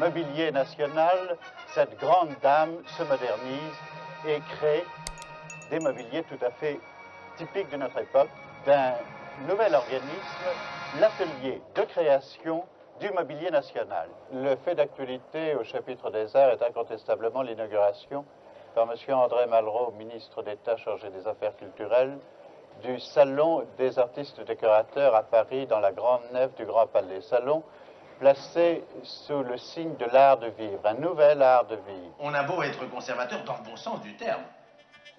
mobilier national, cette grande dame se modernise et crée des mobiliers tout à fait typiques de notre époque, d'un nouvel organisme, l'atelier de création du mobilier national. Le fait d'actualité au chapitre des arts est incontestablement l'inauguration par M. André Malraux, ministre d'État chargé des Affaires culturelles, du Salon des artistes décorateurs à Paris, dans la grande nef du Grand Palais. Salon placé sous le signe de l'art de vivre, un nouvel art de vivre. On a beau être conservateur dans le bon sens du terme,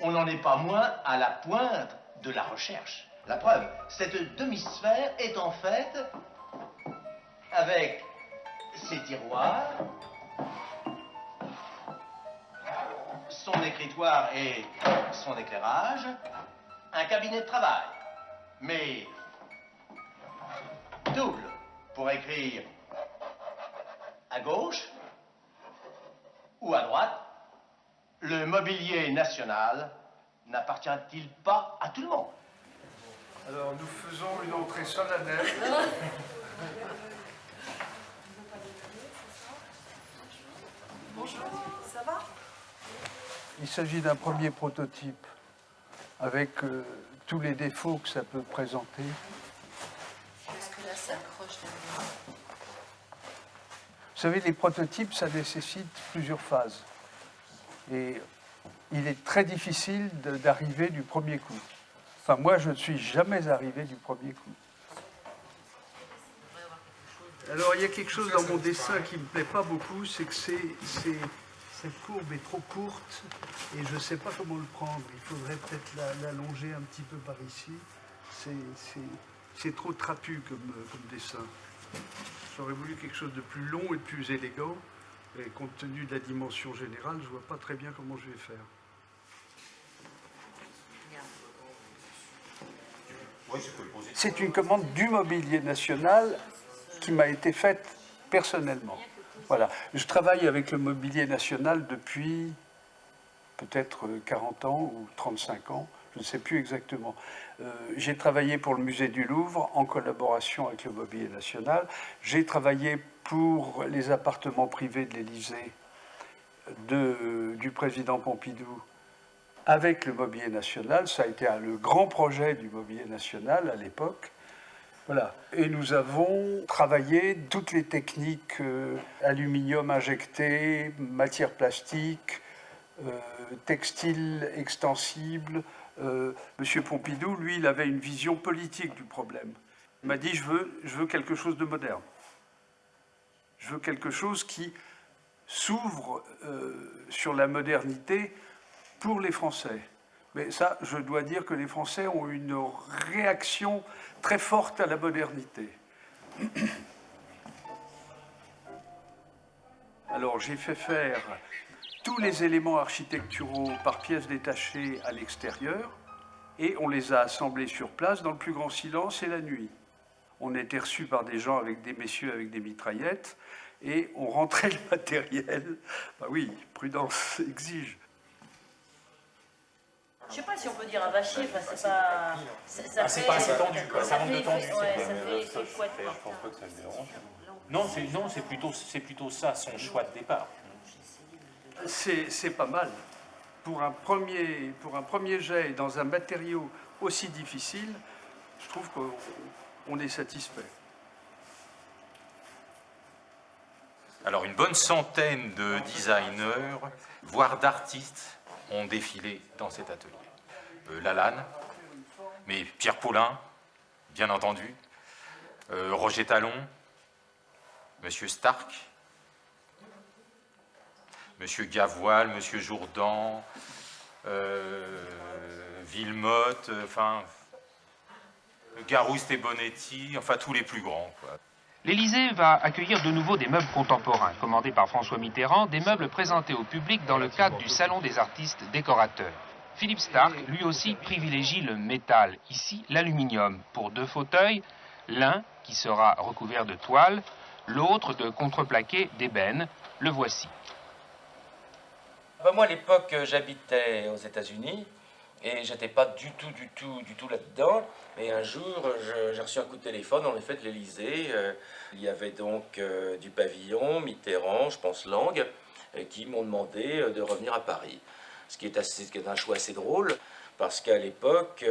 on n'en est pas moins à la pointe de la recherche. La preuve, cette demi-sphère est en fait, avec ses tiroirs, son écritoire et son éclairage, un cabinet de travail, mais double, pour écrire à gauche ou à droite. Le mobilier national n'appartient-il pas à tout le monde? Alors, nous faisons une entrée solennelle. Bonjour, ça va? Il s'agit d'un premier prototype avec tous les défauts que ça peut présenter. Est-ce que là, ça accroche derrière? Vous savez, les prototypes, ça nécessite plusieurs phases. Et il est très difficile d'arriver du premier coup. Enfin, moi, je ne suis jamais arrivé du premier coup. Alors, il y a quelque chose dans mon dessin qui ne me plaît pas beaucoup, c'est que cette courbe est trop courte et je ne sais pas comment le prendre. Il faudrait peut-être l'allonger un petit peu par ici. C'est trop trapu comme dessin. J'aurais voulu quelque chose de plus long et de plus élégant. Et compte tenu de la dimension générale, je ne vois pas très bien comment je vais faire. C'est une commande du mobilier national qui m'a été faite personnellement. Voilà. Je travaille avec le mobilier national depuis peut-être 40 ans ou 35 ans, je ne sais plus exactement. J'ai travaillé pour le musée du Louvre en collaboration avec le mobilier national. J'ai travaillé pour les appartements privés de l'Élysée du président Pompidou avec le mobilier national. Ça a été le grand projet du mobilier national à l'époque. Voilà. Et nous avons travaillé toutes les techniques aluminium injecté, matière plastique, textile extensible. Monsieur Pompidou, lui, il avait une vision politique du problème. Il m'a dit, je veux quelque chose de moderne. Je veux quelque chose qui s'ouvre sur la modernité pour les Français. Mais ça, je dois dire que les Français ont une réaction très forte à la modernité. Alors, j'ai fait faire tous les éléments architecturaux par pièces détachées à l'extérieur et on les a assemblés sur place dans le plus grand silence et la nuit. On était reçus par des gens, des messieurs avec des mitraillettes et on rentrait le matériel. Ben oui, prudence exige. Je sais pas si on peut dire un vachier, enfin c'est pas... c'est pas assez tendu, quoi. Ça manque de tendu. Ouais, ça fait couette. Je pense pas que ça le dérange. Non, c'est plutôt ça, son choix de départ. C'est pas mal. Pour un premier jet dans un matériau aussi difficile, je trouve qu'on est satisfait. Alors, une bonne centaine de designers, voire d'artistes, ont défilé dans cet atelier. Lalanne, mais Pierre Paulin, bien entendu, Roger Talon, Monsieur Stark, Monsieur Gavoil, Monsieur Jourdan, Villemotte, enfin, Garouste et Bonetti, enfin tous les plus grands, quoi. L'Élysée va accueillir de nouveau des meubles contemporains, commandés par François Mitterrand, des meubles présentés au public dans le cadre du Salon des artistes décorateurs. Philippe Starck, lui aussi, privilégie le métal, ici l'aluminium, pour 2 fauteuils, l'un qui sera recouvert de toile, l'autre de contreplaqué d'ébène. Le voici. Moi, à l'époque, j'habitais aux États-Unis Et j'étais pas du tout là-dedans. Et un jour, j'ai reçu un coup de téléphone, en effet, de l'Élysée. Il y avait donc du Pavillon, Mitterrand, je pense Lang, qui m'ont demandé de revenir à Paris. Ce qui est un choix assez drôle, parce qu'à l'époque,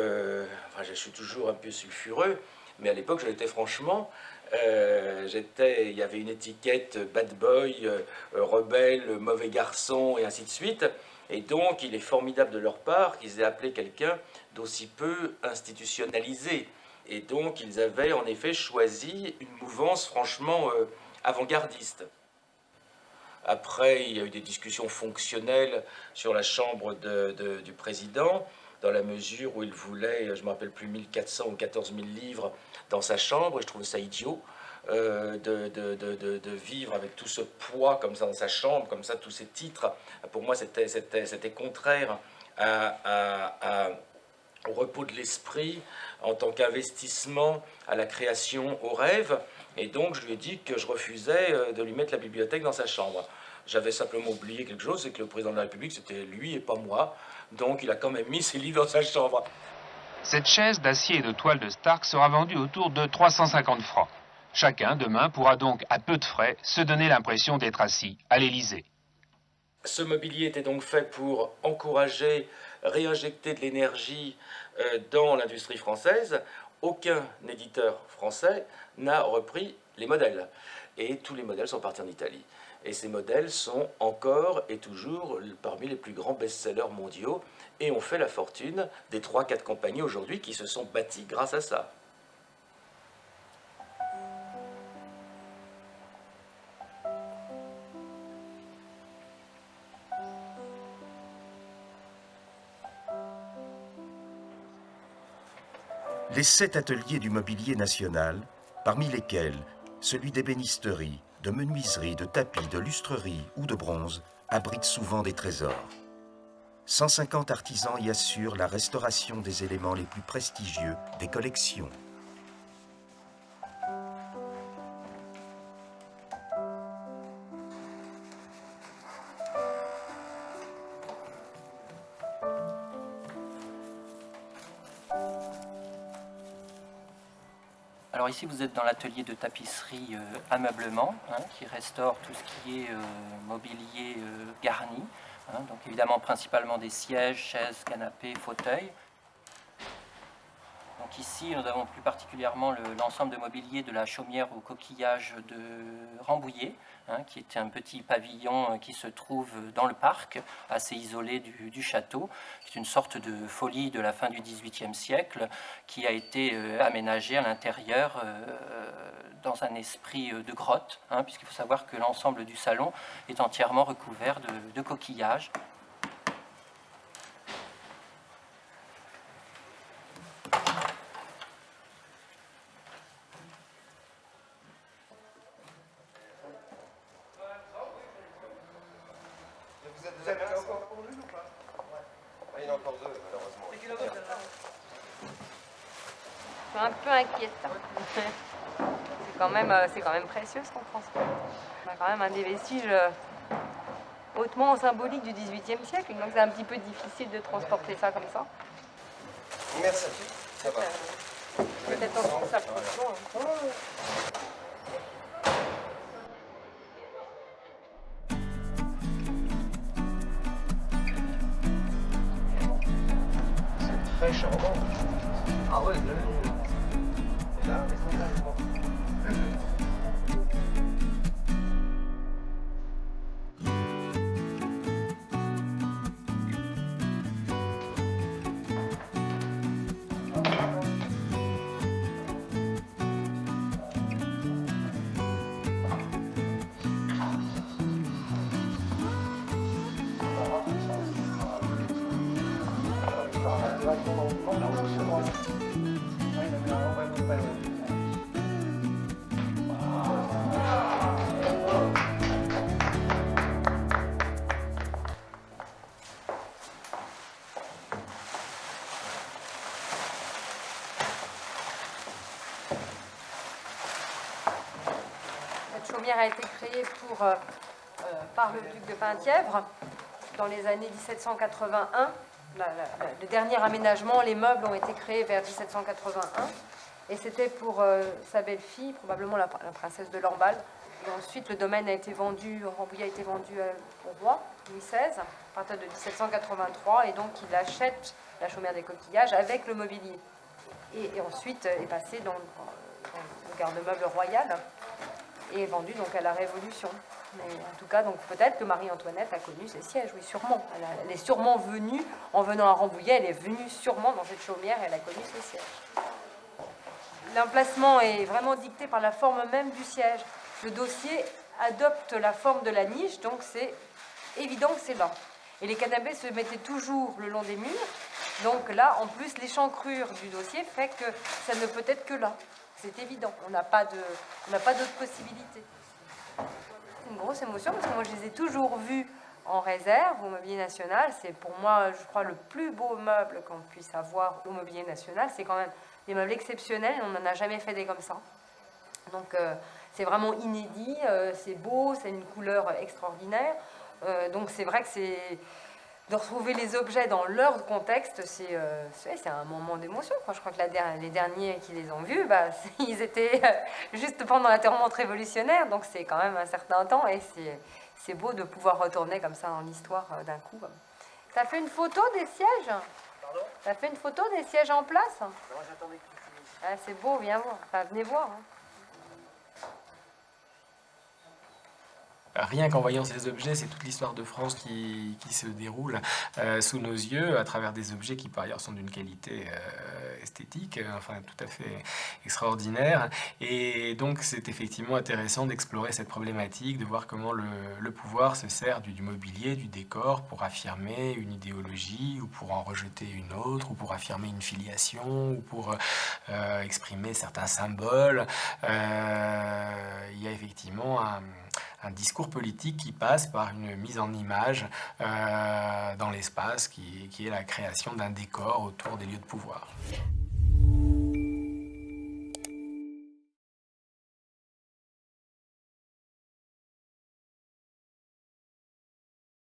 enfin, je suis toujours un peu sulfureux, mais à l'époque, je l'étais franchement. Il y avait une étiquette bad boy, rebelle, mauvais garçon, et ainsi de suite. Et donc, il est formidable de leur part qu'ils aient appelé quelqu'un d'aussi peu institutionnalisé. Et donc, ils avaient en effet choisi une mouvance franchement avant-gardiste. Après, il y a eu des discussions fonctionnelles sur la chambre du président, dans la mesure où il voulait, je ne me rappelle plus, 1400 ou 14 000 livres dans sa chambre, et je trouvais ça idiot. De vivre avec tout ce poids comme ça dans sa chambre, comme ça, tous ces titres. Pour moi, c'était contraire au repos de l'esprit en tant qu'investissement à la création, au rêve. Et donc, je lui ai dit que je refusais de lui mettre la bibliothèque dans sa chambre. J'avais simplement oublié quelque chose, c'est que le président de la République, c'était lui et pas moi. Donc, il a quand même mis ses livres dans sa chambre. Cette chaise d'acier et de toile de Starck sera vendue autour de 350 francs. Chacun, demain, pourra donc, à peu de frais, se donner l'impression d'être assis à l'Élysée. Ce mobilier était donc fait pour encourager, réinjecter de l'énergie dans l'industrie française. Aucun éditeur français n'a repris les modèles. Et tous les modèles sont partis en Italie. Et ces modèles sont encore et toujours parmi les plus grands best-sellers mondiaux et ont fait la fortune des 3-4 compagnies aujourd'hui qui se sont bâties grâce à ça. Les 7 ateliers du mobilier national, parmi lesquels celui d'ébénisterie, de menuiserie, de tapis, de lustrerie ou de bronze, abritent souvent des trésors. 150 artisans y assurent la restauration des éléments les plus prestigieux des collections. Alors ici, vous êtes dans l'atelier de tapisserie ameublement, qui restaure tout ce qui est mobilier garni. Donc évidemment, principalement des sièges, chaises, canapés, fauteuils. Donc ici, nous avons plus particulièrement l'ensemble de mobilier de la chaumière au coquillage de Rambouillet, qui était un petit pavillon qui se trouve dans le parc, assez isolé du château. C'est une sorte de folie de la fin du XVIIIe siècle qui a été aménagée à l'intérieur dans un esprit de grotte, puisqu'il faut savoir que l'ensemble du salon est entièrement recouvert de coquillages. Vous avez encore pour lui ou pas? Il y en a encore deux, malheureusement. C'est un peu inquiétant. C'est quand même précieux ce qu'on transporte. On a quand même un des vestiges hautement symbolique du XVIIIe siècle, donc c'est un petit peu difficile de transporter ça comme ça. Merci, ça va. Peut-être en ça franchement. Très charmant. Ah ouais, là, Cette chaumière a été créée par le duc de Penthièvre dans les années 1781. le dernier aménagement, les meubles ont été créés vers 1781. Et c'était pour sa belle-fille, probablement la princesse de Lamballe. Et ensuite, le domaine a été vendu, Rambouillet a été vendu au roi, Louis XVI, à partir de 1783. Et donc, il achète la chaumière des coquillages avec le mobilier. Et ensuite, est passé dans le garde-meuble royal et est vendu donc à la Révolution. Mais en tout cas, donc peut-être que Marie-Antoinette a connu ces sièges, oui, sûrement. Elle est sûrement venue, en venant à Rambouillet, elle est venue sûrement dans cette chaumière et elle a connu ces sièges. L'emplacement est vraiment dicté par la forme même du siège. Le dossier adopte la forme de la niche, donc c'est évident que c'est là. Et les canapés se mettaient toujours le long des murs. Donc là, en plus, l'échancrure du dossier fait que ça ne peut être que là. C'est évident, on n'a pas d'autre possibilité. C'est une grosse émotion parce que moi, je les ai toujours vus en réserve au Mobilier National. C'est pour moi, je crois, le plus beau meuble qu'on puisse avoir au Mobilier National. C'est quand même des meubles exceptionnels, on n'en a jamais fait des comme ça. Donc c'est vraiment inédit, c'est beau, c'est une couleur extraordinaire. Donc c'est vrai que c'est de retrouver les objets dans leur contexte, c'est un moment d'émotion. Je crois que les derniers qui les ont vus, ils étaient juste pendant la tourmente révolutionnaire, donc c'est quand même un certain temps et c'est beau de pouvoir retourner comme ça dans l'histoire d'un coup. Tu as fait une photo des sièges? Pardon? Tu as fait une photo des sièges en place? Non, j'attendais que tu finisses. Ah, c'est beau, viens voir. Enfin, venez voir. Rien qu'en voyant ces objets, c'est toute l'histoire de France qui se déroule sous nos yeux, à travers des objets qui par ailleurs sont d'une qualité esthétique, enfin tout à fait extraordinaire. Et donc c'est effectivement intéressant d'explorer cette problématique, de voir comment le pouvoir se sert du mobilier, du décor, pour affirmer une idéologie, ou pour en rejeter une autre, ou pour affirmer une filiation, ou pour exprimer certains symboles. Il y a effectivement un discours politique qui passe par une mise en image dans l'espace qui est la création d'un décor autour des lieux de pouvoir.